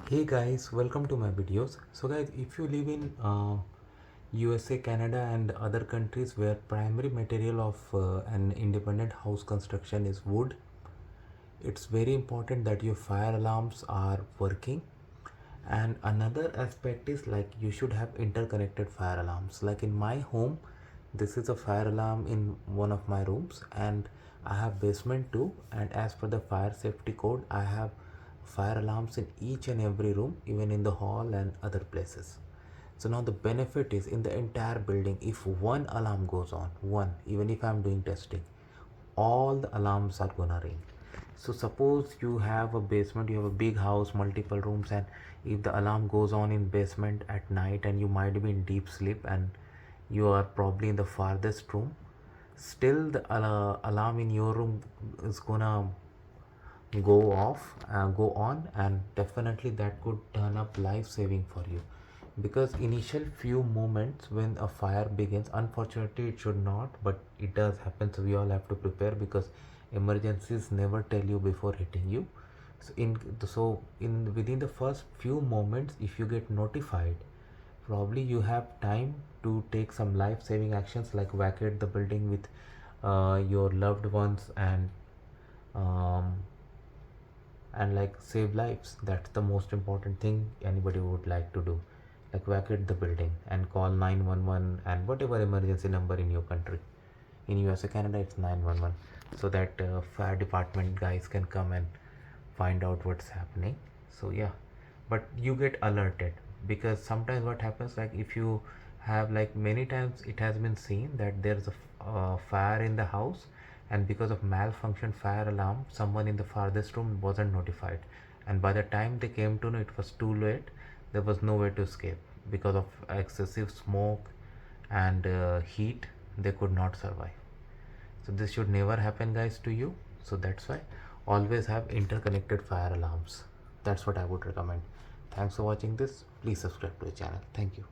Hey guys, welcome to my videos. So guys, if you live in USA, Canada and other countries where primary material of an independent house construction is wood, it's very important that your fire alarms are working. And another aspect is like you should have interconnected fire alarms. Like in my home, this is a fire alarm in one of my rooms, and I have basement too, and as per the fire safety code I have fire alarms in each and every room, even in the hall and other places. So now the benefit is in the entire building, if one alarm goes on, one, even if I'm doing testing, all the alarms are gonna ring. So suppose you have a basement, you have a big house, multiple rooms, and if the alarm goes on in basement at night and you might be in deep sleep and you are probably in the farthest room, still the alarm in your room is gonna go on, and definitely that could turn up life saving for you. Because initial few moments when a fire begins, unfortunately it should not, but it does happen, so we all have to prepare, because emergencies never tell you before hitting you. So in within the first few moments, if you get notified, probably you have time to take some life saving actions like vacate the building with your loved ones, um, and like save lives. That's the most important thing anybody would like to do, like vacate the building and call 911 and whatever emergency number in your country. In USA, Canada, it's 911, so that fire department guys can come and find out what's happening. So yeah, but you get alerted, because sometimes what happens, like if you have, like many times it has been seen that there's a fire in the house, and because of malfunction fire alarm, someone in the farthest room wasn't notified, and by the time they came to know, it was too late. There was no way to escape because of excessive smoke and heat. They could not survive. So this should never happen guys to you. So that's why always have interconnected fire alarms. That's what I would recommend. Thanks for watching this. Please subscribe to the channel. Thank you.